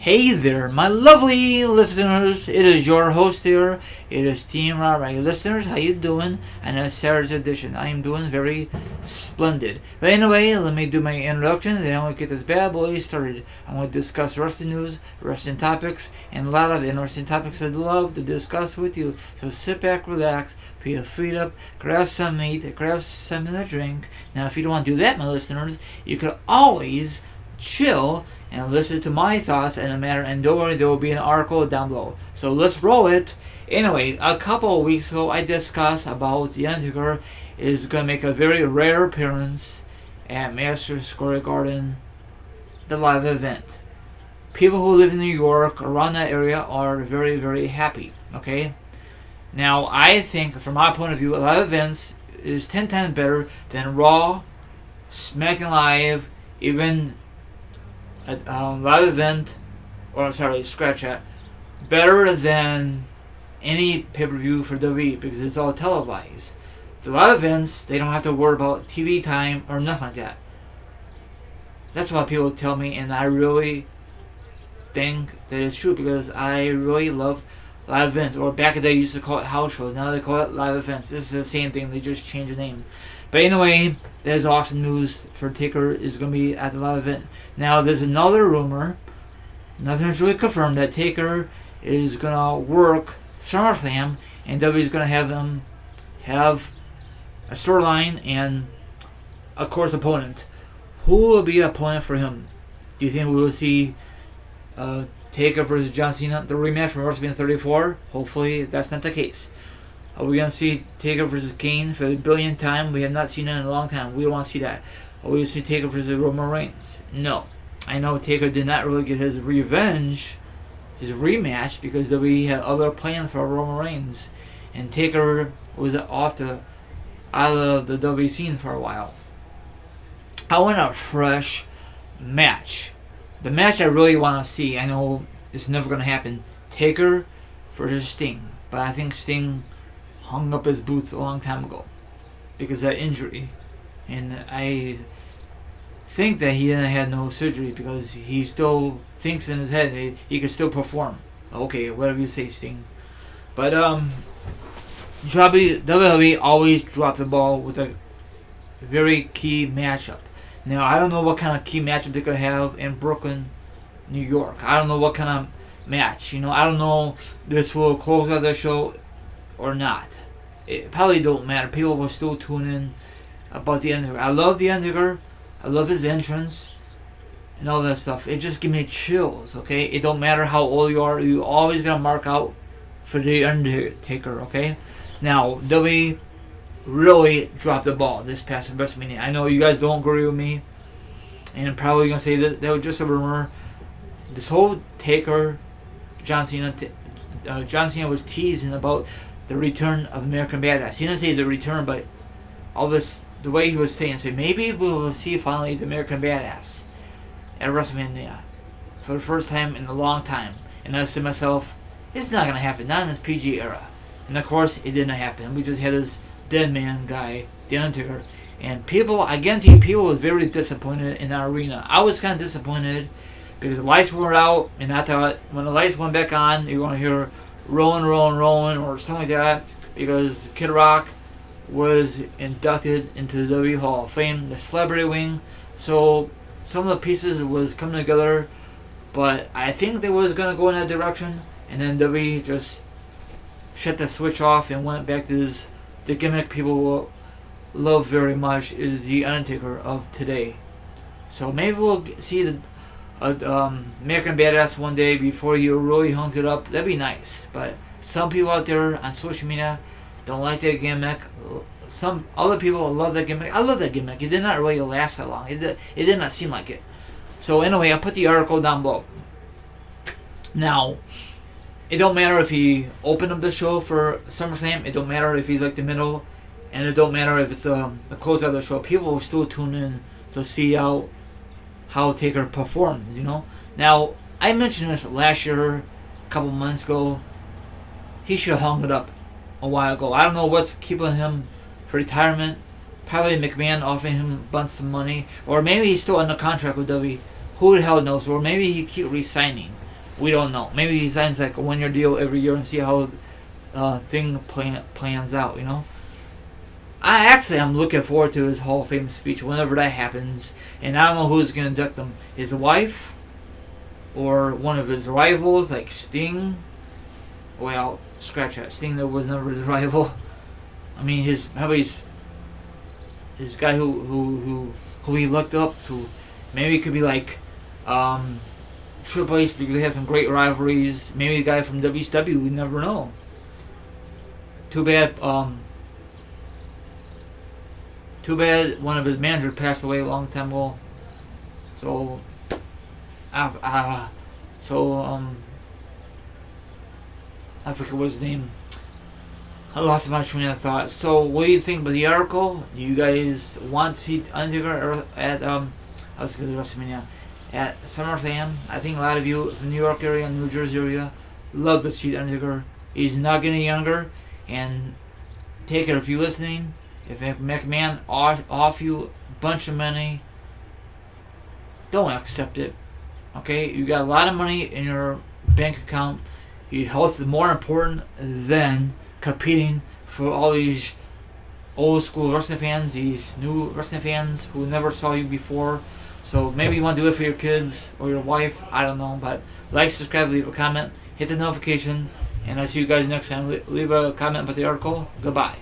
Hey there, my lovely listeners. It is your host here. It is Team Rara. Listeners, how you doing? And it's Sarah's edition. I am doing very splendid. But anyway, let me do my introduction. Then I'm going to get this bad boy started. I'm going to discuss wrestling news, wrestling topics, and a lot of interesting topics I'd love to discuss with you. So sit back, relax, put your feet up, grab some meat, grab something to drink. Now, if you don't want to do that, my listeners, you could always chill and listen to my thoughts in a matter, and don't worry, there will be an article down below. So let's roll it. Anyway, a couple of weeks ago I discussed about the Undertaker is going to make a very rare appearance at Madison Square Garden, the live event. People who live in New York, around that area, are very, very happy, okay? Now, I think, from my point of view, live events is 10 times better than Raw, SmackDown Live, even a live event, or sorry, scratch that, better than any pay-per-view for WWE because it's all televised. The live events, they don't have to worry about TV time or nothing like that. That's what people tell me, and I really think that it's true because I really love live events. Or back in the day, used to call it house shows. Now they call it live events. This is the same thing. They just changed the name. But anyway, that is awesome news for Taker is going to be at the live event. Now, there's another rumor. Nothing's really confirmed that Taker is going to work SummerSlam, and W is going to have them have a storyline and, of course, opponent. Who will be an opponent for him? Do you think we will see Taker versus John Cena, the rematch from WrestleMania 34? Hopefully, that's not the case. Are we going to see Taker versus Kane for the billionth time? We have not seen it in a long time. We don't want to see that. Are we going to see Taker versus Roman Reigns? No. I know Taker did not really get his revenge, his rematch, because WWE had other plans for Roman Reigns. And Taker was out of the WWE scene for a while. I want a fresh match. The match I really want to see, I know it's never going to happen, Taker versus Sting. But I think Sting hung up his boots a long time ago because of that injury, and I think that he didn't have no surgery because he still thinks in his head he can still perform. Okay, whatever you say, Sting. But WWE always dropped the ball with a very key matchup. Now I don't know what kind of key matchup they could have in Brooklyn, New York. I don't know what kind of match. I don't know if this will close out the show or not. It probably don't matter. People will still tune in about the Undertaker. I love the Undertaker. I love his entrance and all that stuff. It just gives me chills, okay? It don't matter how old you are. You always gotta mark out for the Undertaker, okay? Now, WWE really dropped the ball this past WrestleMania. I know you guys don't agree with me, and I'm probably gonna say that was just a rumor. This whole Taker, John Cena was teasing about the return of American Badass. He didn't say the return, but all this, the way he was saying, so maybe we will see finally the American Badass at WrestleMania for the first time in a long time. And I said to myself, it's not going to happen, not in this PG era. And of course, it didn't happen. We just had this dead man guy, The Undertaker. And people, I guarantee you, people was very disappointed in our arena. I was kind of disappointed because the lights were out, and I thought when the lights went back on, you're going to hear rolling, or something like that, because Kid Rock was inducted into the WWE Hall of Fame, the celebrity wing. So some of the pieces was coming together, but I think they was gonna go in that direction, and then WWE just shut the switch off and went back to the gimmick people will love very much is the Undertaker of today. So maybe we'll see the American Badass one day before you really hung it up. That'd be nice. But some people out there on social media don't like that gimmick. Some other people love that gimmick. I love that gimmick. It did not really last that long. It did not seem like it. So anyway, I put the article down below. Now, it don't matter if he opened up the show for SummerSlam. It don't matter if he's like the middle, and it don't matter if it's the close of the show. People will still tune in to see how Taker performs, Now, I mentioned this last year, a couple months ago. He should have hung it up a while ago. I don't know what's keeping him for retirement. Probably McMahon offering him a bunch of money. Or maybe he's still under contract with WWE. Who the hell knows? Or maybe he keep re-signing. We don't know. Maybe he signs like a 1-year deal every year and see how plans out. I'm looking forward to his Hall of Fame speech whenever that happens. And I don't know who's going to induct him. His wife? Or one of his rivals like Sting? Well, scratch that. Sting that was never his rival. I mean, his guy who he looked up to. Maybe it could be like Triple H because they have some great rivalries. Maybe the guy from WCW, we never know. Too bad one of his managers passed away a long time ago. So I forget what his name. I lost my train of thought. So, what do you think about the article? Do you guys want to see Undertaker at WrestleMania at SummerSlam? I think a lot of you from the New York area and New Jersey area love to see Undertaker. He's not getting younger, and take it if you're listening. If McMahon off you a bunch of money, don't accept it. Okay, you got a lot of money in your bank account. Your health is more important than competing for all these old school wrestling fans, these new wrestling fans who never saw you before. So maybe you want to do it for your kids or your wife. I don't know, but like, subscribe, leave a comment, hit the notification, and I'll see you guys next time. Leave a comment about the article. Goodbye.